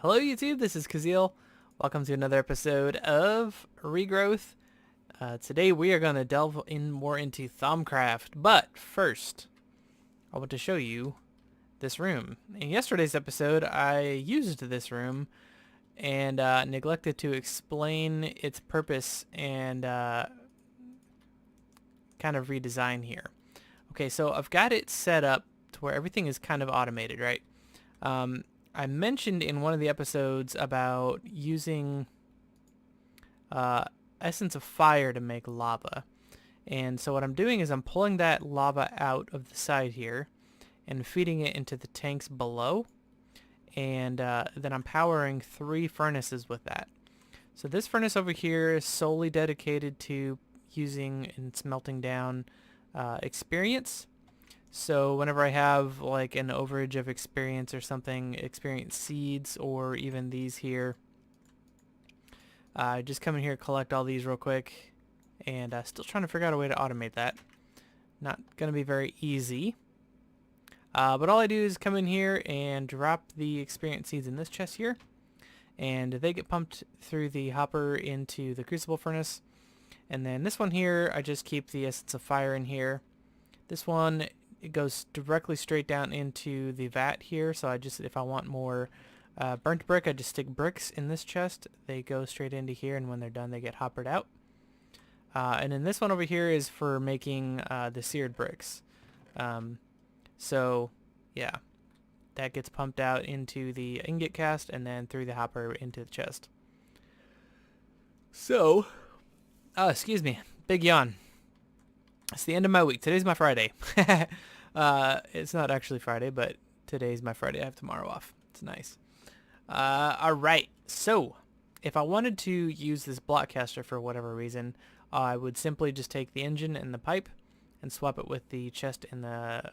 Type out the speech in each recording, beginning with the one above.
Hello YouTube, this is Kuzil. Welcome to another episode of Regrowth. Today we are going to delve in more into Thaumcraft, but first I want to show you this room. In yesterday's episode I used this room and neglected to explain its purpose and kind of redesign here. Okay, so I've got it set up to where everything is kind of automated, right? I mentioned in one of the episodes about using essence of fire to make lava. And so what I'm doing is I'm pulling that lava out of the side here and feeding it into the tanks below. And then I'm powering 3 furnaces with that. So this furnace over here is solely dedicated to using and smelting down experience. So whenever I have like an overage of experience or something, experience seeds or even these here, just come in here, collect all these real quick, and still trying to figure out a way to automate that. Not going to be very easy. But all I do is come in here and drop the experience seeds in this chest here, and they get pumped through the hopper into the crucible furnace. And then this one here, I just keep the essence of fire in here. This one, it goes directly straight down into the vat here, so if I want more burnt brick, I just stick bricks in this chest. They go straight into here, and when they're done they get hoppered out. And then this one over here is for making the seared bricks. So yeah, that gets pumped out into the ingot cast and then through the hopper into the chest. So, excuse me, big yawn. It's the end of my week. Today's my Friday. It's not actually Friday, but today's my Friday. I have tomorrow off. It's nice. Alright, so if I wanted to use this block caster for whatever reason, I would simply just take the engine and the pipe and swap it with the chest and the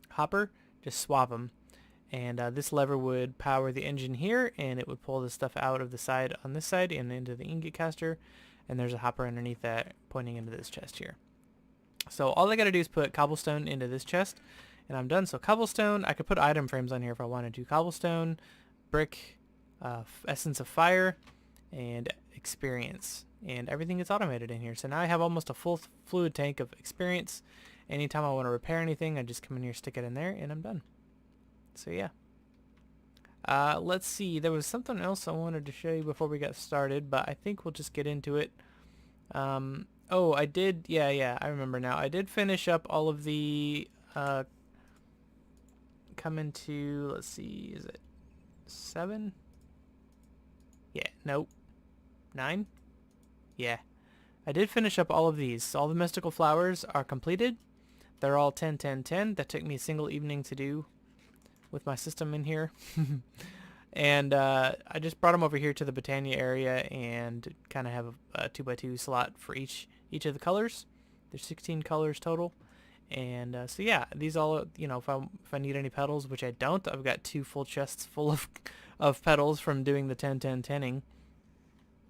hopper. Just swap them. And this lever would power the engine here, and it would pull the stuff out of the side on this side and into the ingot caster. And there's a hopper underneath that pointing into this chest here. So all I gotta do is put cobblestone into this chest, and I'm done. So cobblestone, I could put item frames on here if I wanted to. Cobblestone, brick, essence of fire, and experience. And everything gets automated in here. So now I have almost a full fluid tank of experience. Anytime I want to repair anything, I just come in here, stick it in there, and I'm done. So yeah. Let's see, there was something else I wanted to show you before we got started, but I think we'll just get into it. Oh, I did, yeah, I remember now. I did finish up all of the, come into, let's see, is it 7? Yeah, nope. 9? Yeah. I did finish up all of these. All the mystical flowers are completed. They're all 10, 10, 10. That took me a single evening to do with my system in here. And I just brought them over here to the Botania area and kind of have a 2x2 slot for each of the colors. There's 16 colors total. And so yeah, these all, you know, if I need any petals, which I don't, I've got 2 full chests full of petals from doing the 10 10 10ing.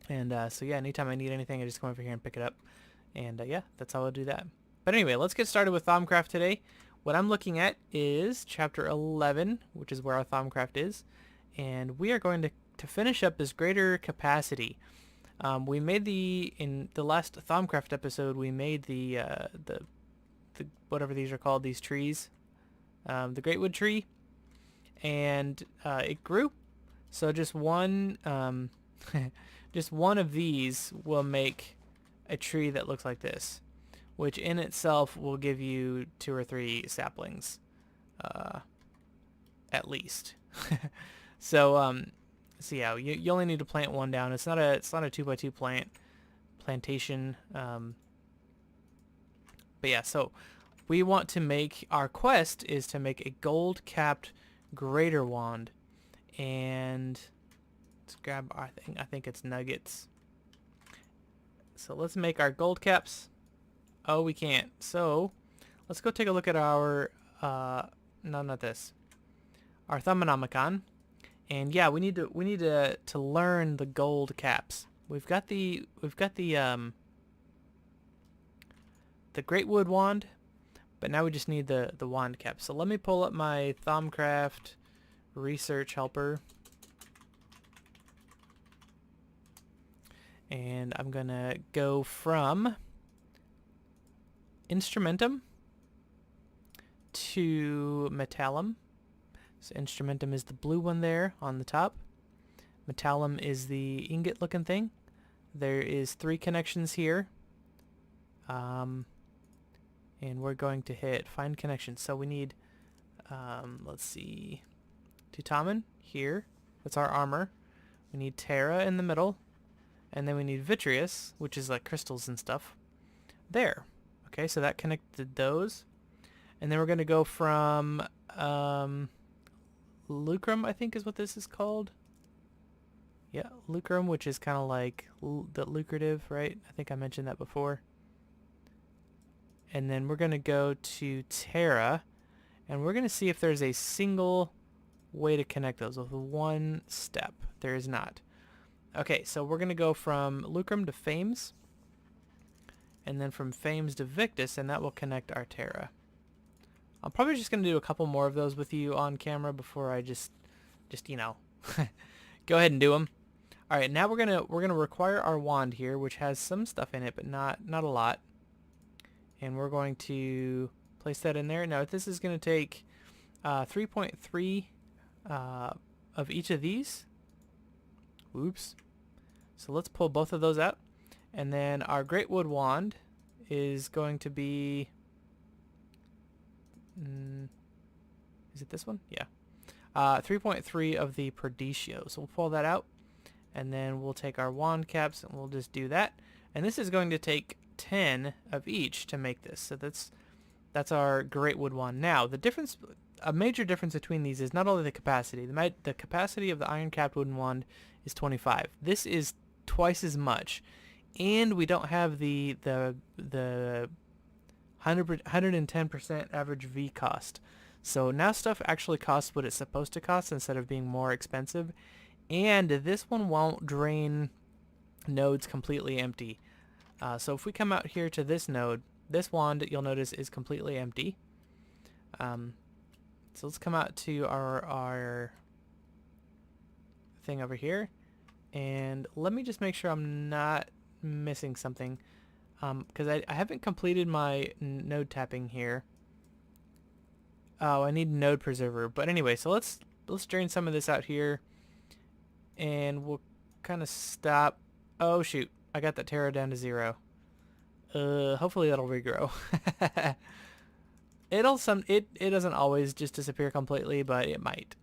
And so yeah, anytime I need anything, I just come over here and pick it up. And yeah, that's how I'll do that. But anyway, let's get started with Thaumcraft today. What I'm looking at is chapter 11, which is where our Thaumcraft is. And we are going to finish up this greater capacity. We made in the last Thaumcraft episode, we made the whatever these are called, these trees, the greatwood tree, and it grew. So just one, just one of these will make a tree that looks like this, which in itself will give you 2 or 3 saplings, at least. So so yeah, you only need to plant 1 down. It's not a 2x2 plantation. But yeah, so we want to make, our quest is to make a gold capped greater wand, and let's grab, I think it's nuggets. So let's make our gold caps. Oh, we can't. So let's go take a look at our no, not this, our Thaumonomicon. And yeah, we need to learn the gold caps. We've got the Greatwood wand, but now we just need the wand cap. So let me pull up my Thaumcraft research helper. And I'm going to go from Instrumentum to Metallum. So Instrumentum is the blue one there on the top. Metallum is the ingot looking thing. There is 3 connections here. And we're going to hit find connection. So we need, let's see, Tutamen here. That's our armor. We need Terra in the middle. And then we need Vitreous, which is like crystals and stuff. There. Okay, so that connected those. And then we're going to go from Lucrum, I think is what this is called. Yeah, Lucrum, which is kind of like the lucrative, right? I think I mentioned that before. And then we're going to go to Terra, and we're going to see if there's a single way to connect those with one step. There is not. Okay, so we're going to go from Lucrum to Fames, and then from Fames to Victus, and that will connect our Terra. I'm probably just going to do a couple more of those with you on camera before I just you know, go ahead and do them. All right, now we're gonna require our wand here, which has some stuff in it, but not a lot. And we're going to place that in there. Now this is going to take 3.3 of each of these. Oops. So let's pull both of those out. And then our Great Wood Wand is going to be... is it this one? Yeah. 3.3 of the Perdicio. So we'll pull that out. And then we'll take our wand caps and we'll just do that. And this is going to take 10 of each to make this. So that's our Great Wood Wand. Now, the difference, a major difference between these is not only the capacity. The capacity of the Iron Capped Wooden Wand is 25. This is twice as much. And we don't have the 110% average V cost. So now stuff actually costs what it's supposed to cost instead of being more expensive. And this one won't drain nodes completely empty. So if we come out here to this node, this wand, you'll notice, is completely empty. So let's come out to our thing over here. And let me just make sure I'm not missing something. Because I haven't completed my node tapping here. Oh, I need node preserver. But anyway, so let's drain some of this out here. And we'll kind of stop. Oh shoot, I got that Terra down to 0. Hopefully that'll regrow. It doesn't always just disappear completely, but it might.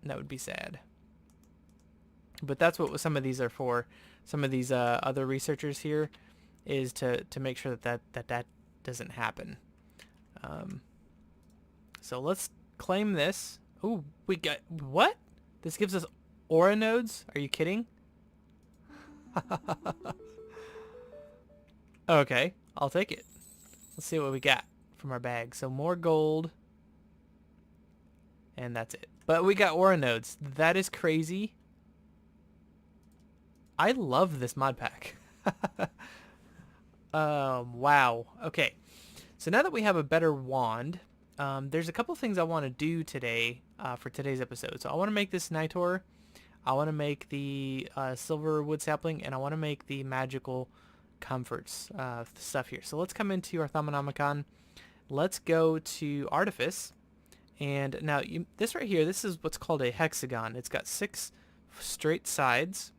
That would be sad. But that's what some of these are for. Some of these other researchers here is to make sure that doesn't happen. So let's claim this. Oh, we got what? This gives us aura nodes? Are you kidding? Okay, I'll take it. Let's see what we got from our bag. So more gold. And that's it. But we got aura nodes. That is crazy. I love this mod pack. Wow. Okay. So now that we have a better wand, there's a couple things I want to do today for today's episode. So I want to make this Nitor. I want to make the silver wood sapling, and I want to make the magical comforts stuff here. So let's come into our Thaumonomicon. Let's go to Artifice. And now this right here, this is what's called a hexagon. It's got 6 straight sides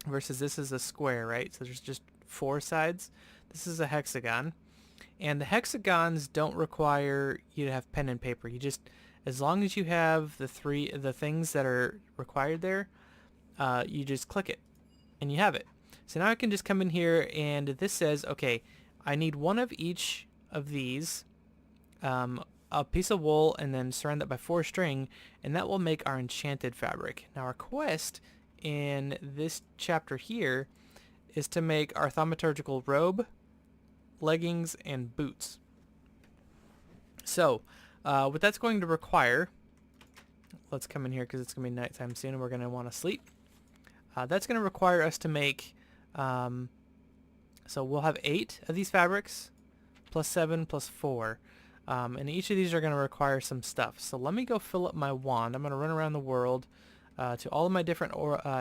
versus this is a square, right? So there's just 4 sides. This is a hexagon. And the hexagons don't require you to have pen and paper. You just, as long as you have the things that are required there, you just click it and you have it. So now I can just come in here and this says, okay, I need one of each of these, a piece of wool, and then surround that by 4 string, and that will make our enchanted fabric. Now our quest in this chapter here is to make our thaumaturgical robe, leggings, and boots. So what that's going to require, let's come in here because it's going to be nighttime soon and we're going to want to sleep. That's going to require us to make, so we'll have 8 of these fabrics, plus 7, plus 4. And each of these are going to require some stuff. So let me go fill up my wand. I'm going to run around the world to all of my different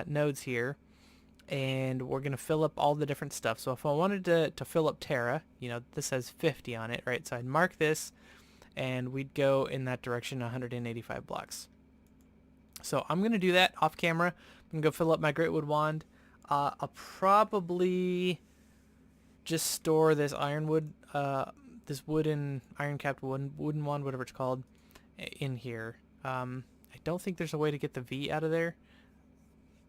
nodes here. and we're going to fill up all the different stuff. So if I wanted to fill up Terra, you know, this has 50 on it, right? So I'd mark this, and we'd go in that direction 185 blocks. So I'm going to do that off camera. I'm going to go fill up my Great Wood Wand. I'll probably just store this ironwood, this wooden, iron-capped wooden wand, whatever it's called, in here. I don't think there's a way to get the V out of there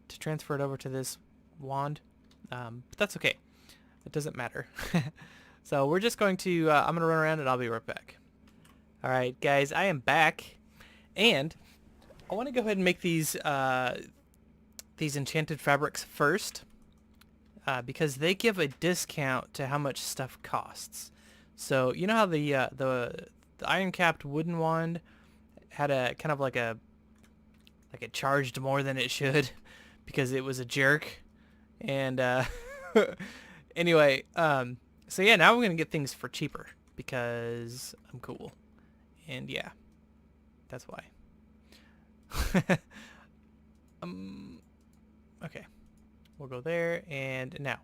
to transfer it over to this wand, but that's okay. It doesn't matter. So we're just going to, I'm going to run around and I'll be right back. Alright guys, I am back, and I want to go ahead and make these enchanted fabrics first, because they give a discount to how much stuff costs. So you know how the iron-capped wooden wand had a kind of like it charged more than it should because it was a jerk, and anyway, so yeah, now I'm gonna get things for cheaper because I'm cool, and yeah, that's why. Okay, we'll go there, and now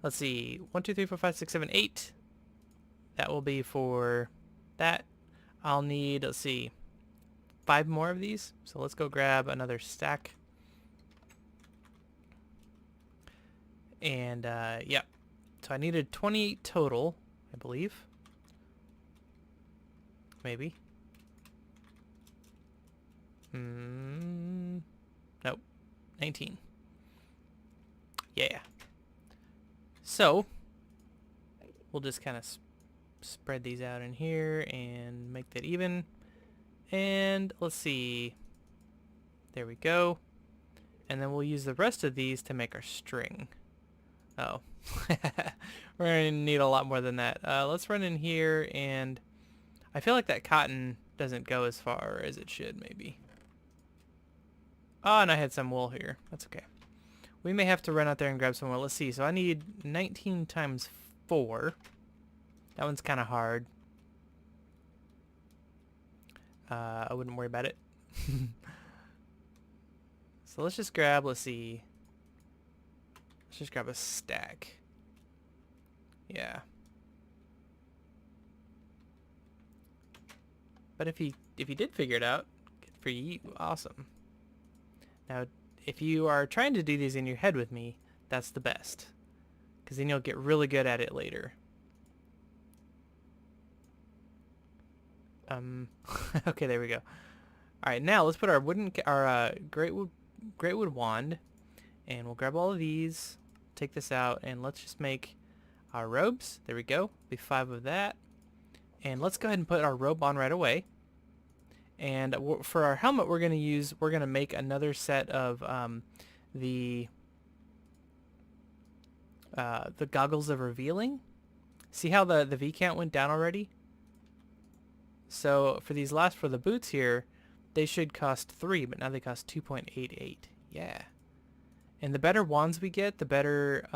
let's see, 1 2 3 4 5 6 7 8. That will be for that. I'll need, let's see, 5 more of these, so let's go grab another stack. And yeah, so I needed 28 total, I believe, maybe. Nope, 19. Yeah. So we'll just kind of spread these out in here and make that even. And let's see. There we go. And then we'll use the rest of these to make our string. Oh. We're going to need a lot more than that. Let's run in here, and I feel like that cotton doesn't go as far as it should, maybe. Oh, and I had some wool here. That's okay. We may have to run out there and grab some wool. Let's see. So I need 19 times 4. That one's kind of hard. I wouldn't worry about it. So let's just grab, let's see. Let's just grab a stack. Yeah. But if he did figure it out, good for you. Awesome. Now, if you are trying to do these in your head with me, that's the best, because then you'll get really good at it later. Okay, there we go. All right, now let's put our great wood wand, and we'll grab all of these, take this out, and let's just make our robes. There we go. Be 5 of that, and let's go ahead and put our robe on right away. And for our helmet, we're gonna make another set of the goggles of revealing. See how the V count went down already? So for the boots here, they should cost 3, but now they cost 2.88. Yeah. And the better wands we get, the better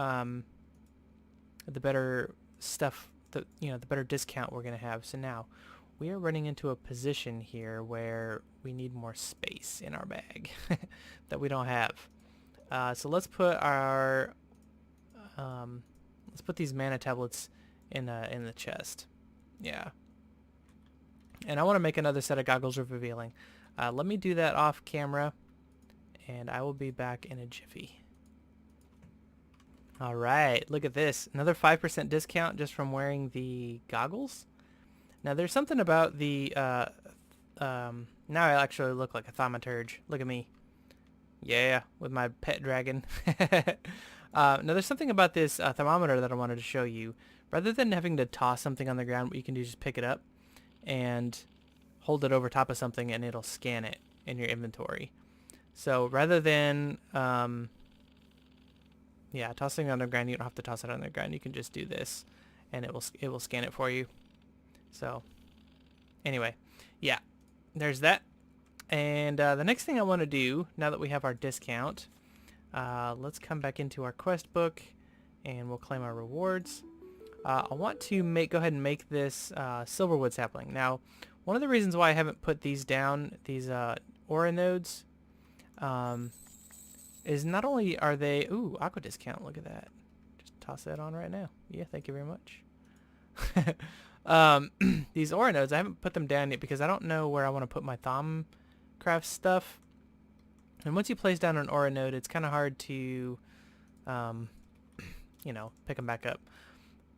stuff, the better discount we're gonna have. So now we are running into a position here where we need more space in our bag that we don't have. So let's put our these mana tablets in the chest. Yeah. And I want to make another set of goggles of revealing. Let me do that off camera, and I will be back in a jiffy. All right, look at this. Another 5% discount just from wearing the goggles. Now there's something about the now I actually look like a thaumaturge. Look at me. Yeah, with my pet dragon. Now there's something about this thermometer that I wanted to show you. Rather than having to toss something on the ground, what you can do is just pick it up and hold it over top of something, and it'll scan it in your inventory. So rather than yeah, tossing it on the ground, you don't have to toss it on the ground. You can just do this, and it will scan it for you. So anyway, yeah, there's that. And the next thing I want to do, now that we have our discount, let's come back into our quest book, and we'll claim our rewards. I want to go ahead and make this silverwood sapling. Now, one of the reasons why I haven't put these down, these aura nodes, is not only are they... Ooh, aqua discount. Look at that. Just toss that on right now. Yeah, thank you very much. These ore nodes, I haven't put them down yet because I don't know where I want to put my Thaumcraft stuff. And once you place down an ore node, it's kind of hard to, you know, pick them back up.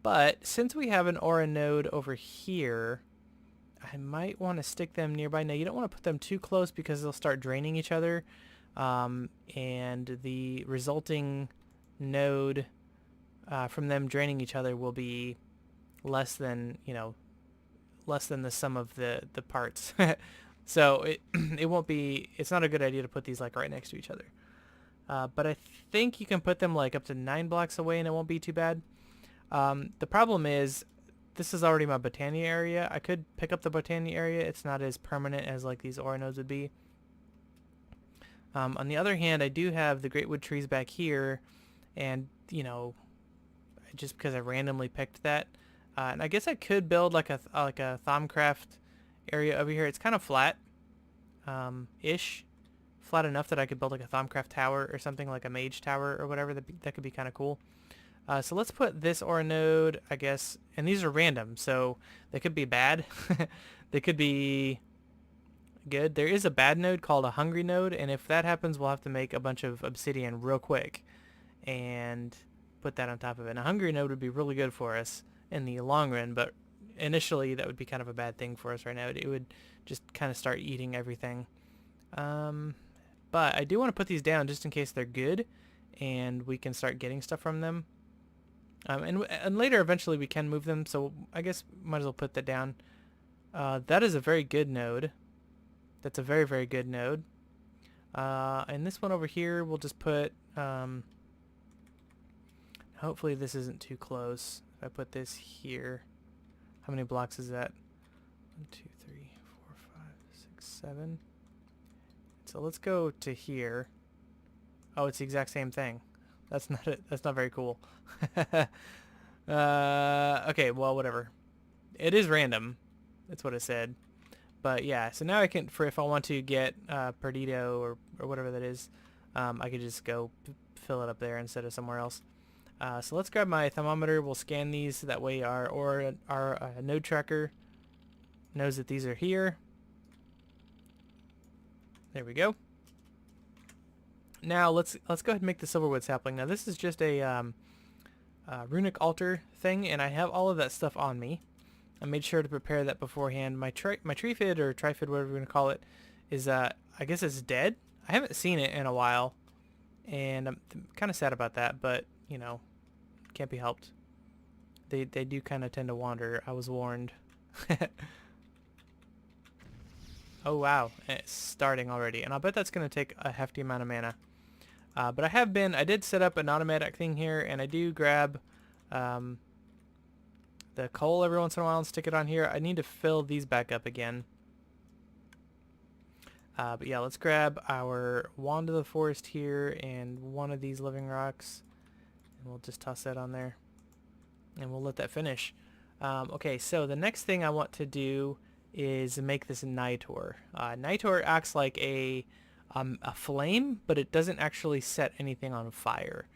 But since we have an ore node over here, I might want to stick them nearby. Now, you don't want to put them too close because they'll start draining each other. And the resulting node from them draining each other will be less than, you know, less than the sum of the parts. So it won't be, it's not a good idea to put these like right next to each other. But I think you can put them like up to 9 blocks away and it won't be too bad. The problem is this is already my Botania area. I could pick up the Botania area. It's not as permanent as like these ore nodes would be. On the other hand, I do have the great wood trees back here, and you know, just because I randomly picked that, and I guess I could build like a Thaumcraft area over here. It's kind of flat, ish, flat enough that I could build like a Thaumcraft tower or something, like a mage tower or whatever. That could be kind of cool. So let's put this ore node, I guess, and these are random, so they could be bad. They could be good. There is a bad node called a hungry node, and if that happens, we'll have to make a bunch of obsidian real quick and put that on top of it. And a hungry node would be really good for us in the long run, but initially that would be kind of a bad thing for us right now. It would just kind of start eating everything. But I do want to put these down just in case they're good and we can start getting stuff from them. And later eventually we can move them, so I guess might as well put that down. That is a very good node. That's a very, very good node. And this one over here, we'll just put, hopefully this isn't too close. If I put this here, how many blocks is that? 1, 2, 3, 4, 5, 6, 7. So let's go to here. Oh, it's the exact same thing. That's not it. That's not very cool. Okay, well, whatever. It is random. That's what it said. But yeah, so now I can, if I want to get Perdido or whatever that is, I could just go fill it up there instead of somewhere else. So let's grab my thermometer. We'll scan these so that way our node tracker knows that these are here. There we go. Now let's go ahead and make the silverwood sapling. Now this is just a runic altar thing, and I have all of that stuff on me. I made sure to prepare that beforehand. My trifid or trifid, whatever we're gonna call it, is I guess it's dead. I haven't seen it in a while, and I'm kind of sad about that. But you know, can't be helped. They do kind of tend to wander. I was warned. Oh wow, it's starting already, and I'll bet that's gonna take a hefty amount of mana. But I did set up an automatic thing here, and I do grab the coal every once in a while and stick it on here. I need to fill these back up again. But yeah, let's grab our wand of the forest here and one of these living rocks, and we'll just toss that on there, and we'll let that finish. Okay, so the next thing I want to do is make this Nitor. Nitor acts like a flame, but it doesn't actually set anything on fire.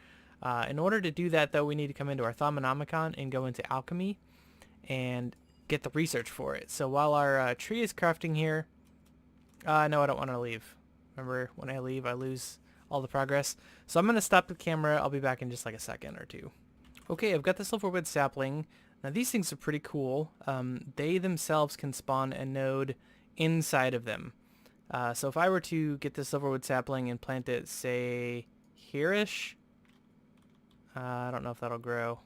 In order to do that, though, we need to come into our Thaumonomicon and go into alchemy and get the research for it. So while our tree is crafting here, no, I don't want to leave. Remember, when I leave, I lose all the progress. So I'm going to stop the camera. I'll be back in just like a second or two. Okay, I've got the silverwood sapling. Now these things are pretty cool. They themselves can spawn a node inside of them. So if I were to get the silverwood sapling and plant it, say, here-ish, I don't know if that'll grow.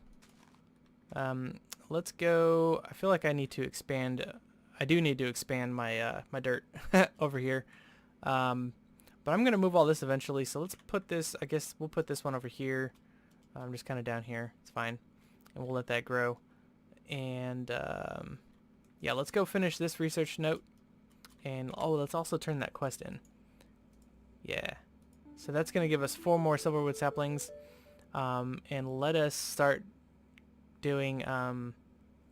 Let's go. I feel like I need to expand. I do need to expand my my dirt over here. But I'm going to move all this eventually. So let's put this, I guess we'll put this one over here. I'm just kind of down here. It's fine. And we'll let that grow. And yeah, let's go finish this research note. And oh, let's also turn that quest in. Yeah. So that's going to give us 4 more silverwood saplings. And let us start doing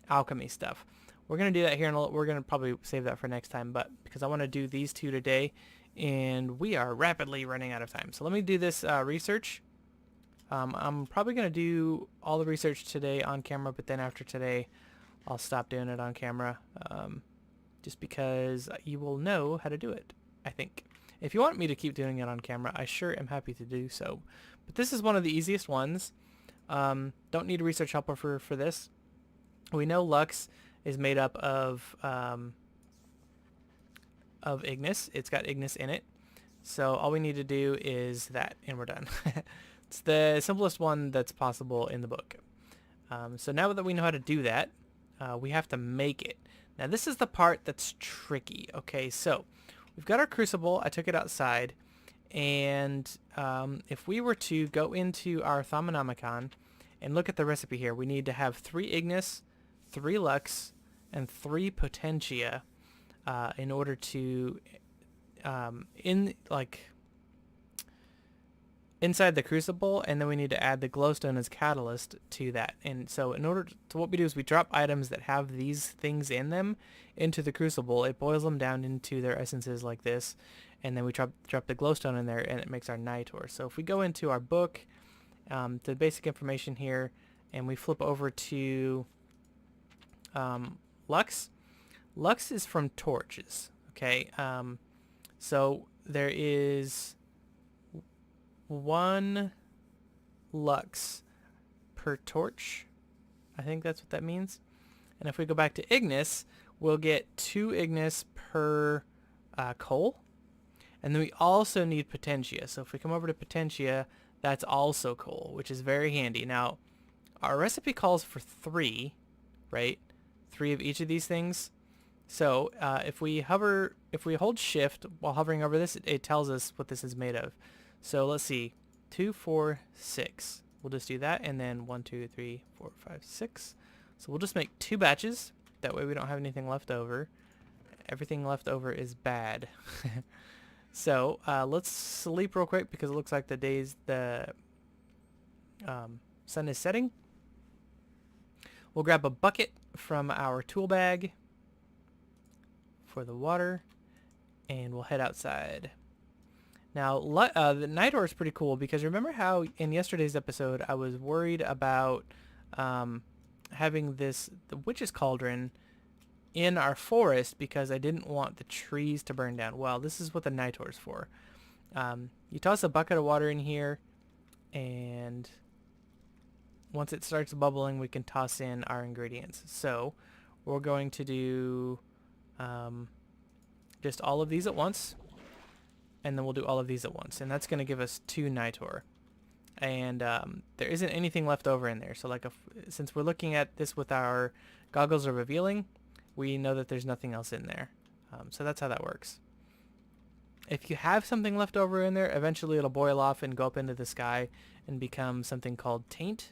alchemy stuff. We're going to do that here, and we're going to probably save that for next time, but because I want to do these 2 today, and we are rapidly running out of time. So let me do this research. I'm probably going to do all the research today on camera, but then after today, I'll stop doing it on camera, just because you will know how to do it, I think. If you want me to keep doing it on camera, I sure am happy to do so. But this is one of the easiest ones. Don't need a research helper for this. We know Lux is made up of Ignis. It's got Ignis in it. So all we need to do is that, and we're done. It's the simplest one that's possible in the book. So now that we know how to do that, we have to make it. Now this is the part that's tricky. Okay, so we've got our crucible. I took it outside, and if we were to go into our Thaumonomicon and look at the recipe here, we need to have 3 Ignis, 3 Lux, and 3 Potentia in order to inside the crucible, and then we need to add the glowstone as catalyst to that. And so in order to, what we do is we drop items that have these things in them into the crucible. It boils them down into their essences like this, and then we drop the glowstone in there, and it makes our Nitor. So if we go into our book, the basic information here, and we flip over to Lux. Lux is from torches, okay? So there is 1 Lux per torch. I think that's what that means. And if we go back to Ignis, we'll get 2 Ignis per coal. And then we also need Potentia. So if we come over to Potentia, that's also coal, which is very handy. Now, our recipe calls for 3, right? 3 of each of these things. So if we hold shift while hovering over this, it tells us what this is made of. So let's see, 2, 4, 6. We'll just do that, and then 1, 2, 3, 4, 5, 6. So we'll just make 2 batches. That way we don't have anything left over. Everything left over is bad. So let's sleep real quick because it looks like the sun is setting. We'll grab a bucket from our tool bag for the water, and we'll head outside. Now, the Nitor is pretty cool because remember how in yesterday's episode I was worried about having the witch's cauldron in our forest because I didn't want the trees to burn down. Well, this is what the Nitor is for. You toss a bucket of water in here, and once it starts bubbling, we can toss in our ingredients. So we're going to do just all of these at once. And then we'll do all of these at once, and that's going to give us 2 Nitor. And there isn't anything left over in there. So like since we're looking at this with our goggles of revealing, we know that there's nothing else in there. So that's how that works. If you have something left over in there, eventually it'll boil off and go up into the sky and become something called taint,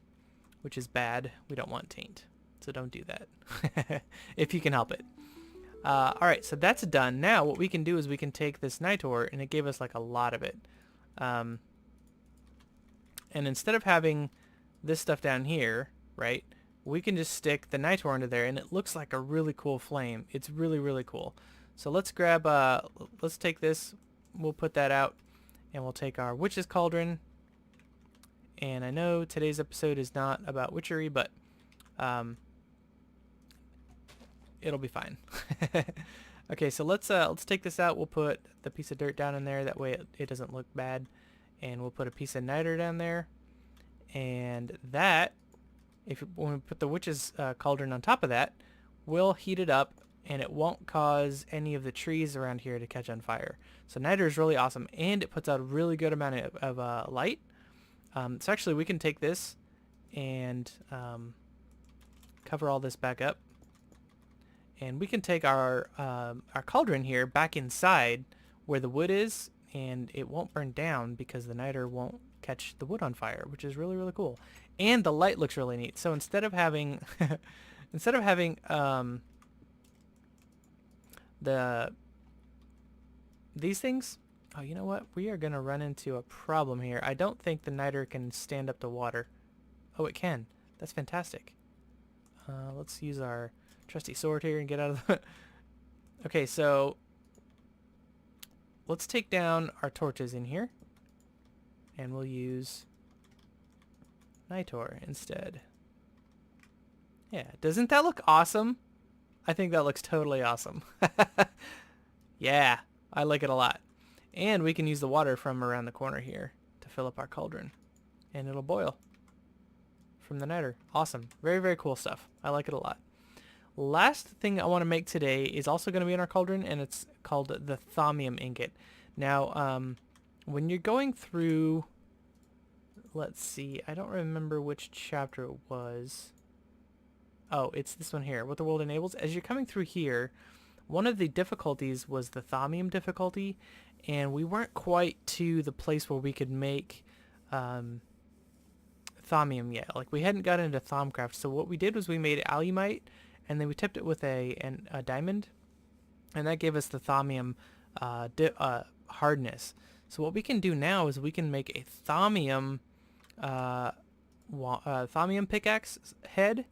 which is bad. We don't want taint, so don't do that if you can help it. Alright, so that's done. Now what we can do is we can take this Nitor, and it gave us like a lot of it. And instead of having this stuff down here, right, we can just stick the Nitor under there, and it looks like a really cool flame. It's really, really cool. So let's grab, let's take this, we'll put that out, and we'll take our Witch's Cauldron. And I know today's episode is not about witchery, but it'll be fine. Okay, so let's take this out. We'll put the piece of dirt down in there. That way it doesn't look bad. And we'll put a piece of niter down there. And that, when we put the witch's cauldron on top of that, we'll heat it up, and it won't cause any of the trees around here to catch on fire. So niter is really awesome, and it puts out a really good amount of light. So actually we can take this and cover all this back up. And we can take our cauldron here back inside where the wood is, and it won't burn down because the niter won't catch the wood on fire, which is really, really cool. And the light looks really neat. So instead of having these things, oh, you know what? We are gonna run into a problem here. I don't think the niter can stand up to water. Oh, it can. That's fantastic. Let's use our trusty sword here and get out of the... Okay, so let's take down our torches in here, and we'll use Nitor instead. Yeah, doesn't that look awesome? I think that looks totally awesome. Yeah, I like it a lot. And we can use the water from around the corner here to fill up our cauldron. And it'll boil from the nether. Awesome. Very, very cool stuff. I like it a lot. Last thing I want to make today is also going to be in our cauldron, and it's called the Thaumium ingot. Now, when you're going through, let's see, I don't remember which chapter it was. Oh, it's this one here, What the World Enables. As you're coming through here, one of the difficulties was the Thaumium difficulty, and we weren't quite to the place where we could make Thaumium yet. Like, we hadn't gotten into Thaumcraft, so what we did was we made alumite, and then we tipped it with a diamond, and that gave us the Thaumium hardness. So what we can do now is we can make a Thaumium pickaxe head,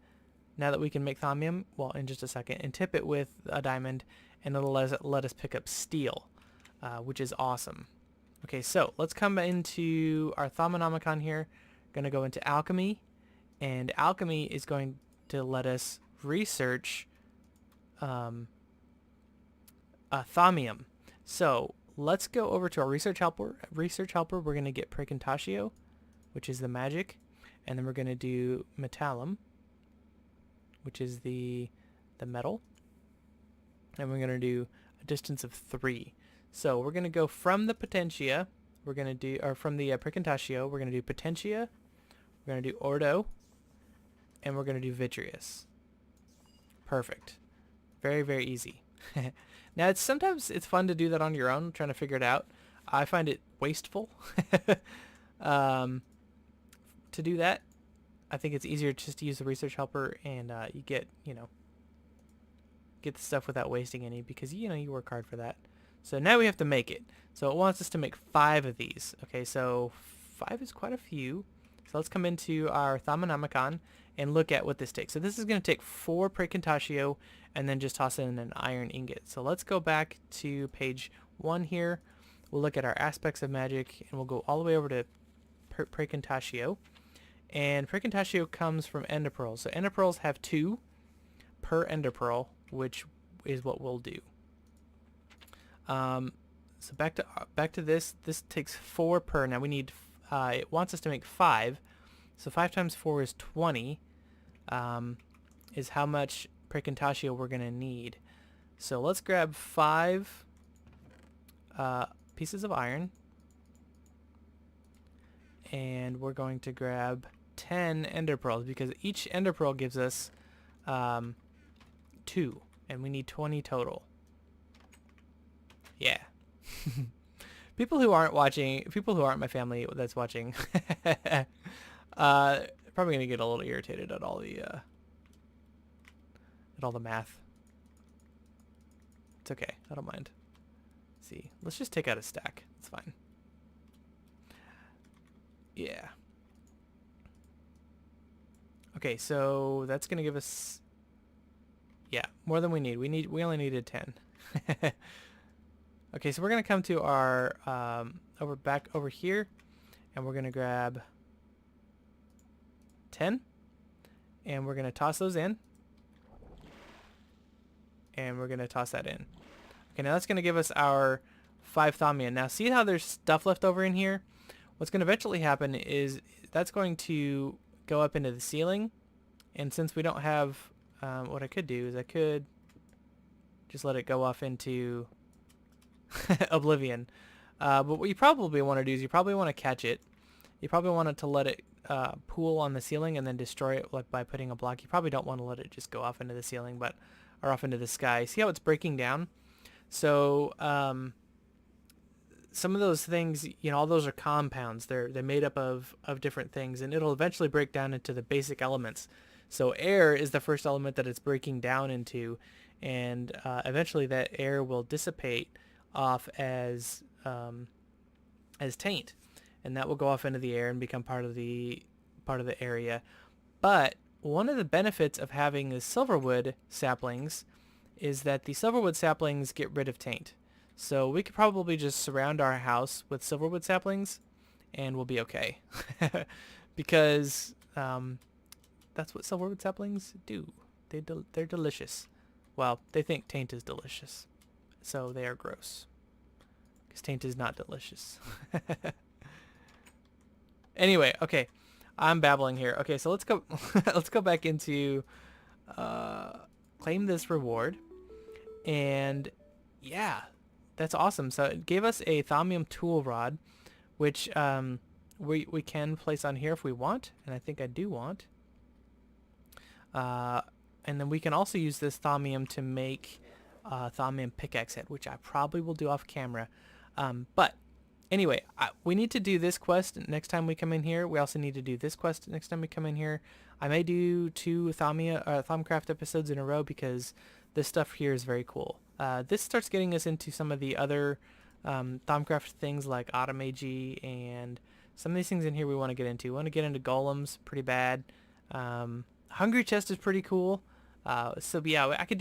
now that we can make Thaumium, well, in just a second, and tip it with a diamond, and it'll let us pick up steel, which is awesome. Okay, so let's come into our Thaumonomicon here. Going to go into alchemy, and alchemy is going to let us research Thaumium. So let's go over to our research helper. We're going to get Precontatio, which is the magic, and then we're going to do Metallum, which is the metal, and we're going to do a distance of 3. So we're going to go from the Potentia, we're going to do, or from the Precontatio, we're going to do Potentia, we're going to do Ordo, and we're going to do Vitreous. Perfect. Very, very easy. Now, sometimes it's fun to do that on your own, trying to figure it out. I find it wasteful to do that. I think it's easier just to use the research helper, and you get the stuff without wasting any, because you work hard for that. So now we have to make it. So it wants us to make 5 of these. Okay, so 5 is quite a few. So let's come into our Thaumonomicon and look at what this takes. So this is going to take 4 Precontatio and then just toss in an iron ingot. So let's go back to page 1 here. We'll look at our aspects of magic, and we'll go all the way over to Precontatio. And Precontatio comes from ender pearls. So ender pearls have 2 per ender pearl, which is what we'll do. So back to this. This takes 4 per. Now we need. It wants us to make 5. So 5 times 4 is 20. Is how much Precontatio we're gonna need. So let's grab 5 pieces of iron, and we're going to grab 10 ender pearls, because each ender pearl gives us 2, and we need 20 total. Yeah. People who aren't my family that's watching, probably gonna get a little irritated at all the math. It's okay, I don't mind. Let's see, let's just take out a stack. It's fine. Yeah. Okay, so that's gonna give us, yeah, more than we need. We only needed 10. Okay, so we're gonna come to our back over here, and we're gonna grab 10, and we're gonna toss those in, and we're gonna toss that in. Okay, now that's gonna give us our 5 Thaumium. Now see how there's stuff left over in here? What's gonna eventually happen is that's going to go up into the ceiling, and since we don't have, what I could do is I could just let it go off into oblivion. But what you probably want to do is you probably want to catch it. You probably want to let it pool on the ceiling and then destroy it, like by putting a block. You probably don't want to let it just go off into the ceiling, or off into the sky. See how it's breaking down? So some of those things, all those are compounds. They're made up of different things, and it'll eventually break down into the basic elements. So air is the first element that it's breaking down into, and eventually that air will dissipate off as taint, and that will go off into the air and become part of the area. But one of the benefits of having the silverwood saplings is that the silverwood saplings get rid of taint. So we could probably just surround our house with silverwood saplings and we'll be okay. Because that's what silverwood saplings do. They're delicious. Well, they think taint is delicious. So they are gross. Because taint is not delicious. Anyway, okay. I'm babbling here. Okay, so let's go let's go back into claim this reward. And yeah, that's awesome. So it gave us a thaumium tool rod, which we can place on here if we want, and I think I do want. And then we can also use this thaumium to make thaumium pickaxe head, which I probably will do off camera. But anyway, we need to do this quest next time we come in here. We also need to do this quest next time we come in here. I may do 2 Thaumcraft episodes in a row because this stuff here is very cool. This starts getting us into some of the other Thaumcraft things like Automagy and some of these things in here we want to get into. We want to get into golems pretty bad. Hungry chest is pretty cool. So yeah, I could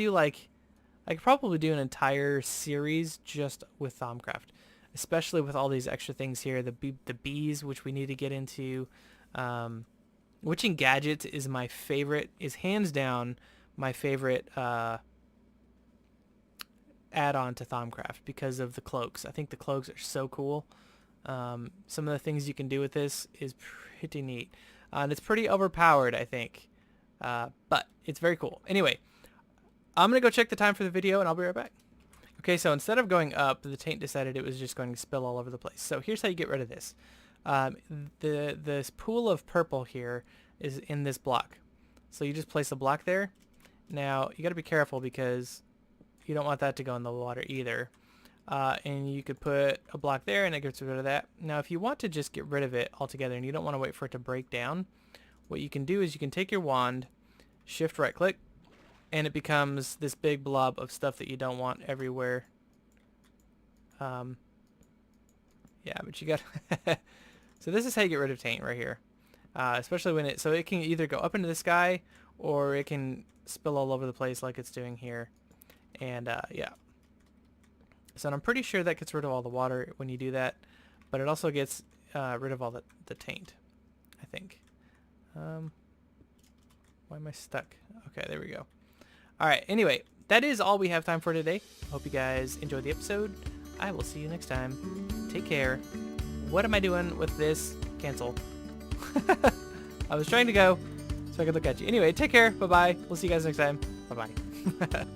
probably do an entire series just with Thaumcraft, especially with all these extra things here. The bees, which we need to get into. Witching gadgets is my favorite, is hands down my favorite add-on to Thaumcraft because of the cloaks. I think the cloaks are so cool. Some of the things you can do with this is pretty neat. And it's pretty overpowered, I think. But it's very cool. Anyway, I'm going to go check the time for the video and I'll be right back. Okay, so instead of going up, the taint decided it was just going to spill all over the place. So here's how you get rid of this. This pool of purple here is in this block. So you just place a block there. Now, you got to be careful because you don't want that to go in the water either. And you could put a block there and it gets rid of that. Now, if you want to just get rid of it altogether and you don't want to wait for it to break down, what you can do is you can take your wand, shift right click, and it becomes this big blob of stuff that you don't want everywhere. Yeah, but you got... So this is how you get rid of taint right here. Especially when so it can either go up into the sky or it can spill all over the place like it's doing here. And yeah. So I'm pretty sure that gets rid of all the water when you do that, but it also gets rid of all the taint, I think. Why am I stuck? Okay, there we go. Alright, anyway, that is all we have time for today. Hope you guys enjoyed the episode. I will see you next time. Take care. What am I doing with this? Cancel. I was trying to go so I could look at you. Anyway, take care. Bye-bye. We'll see you guys next time. Bye-bye.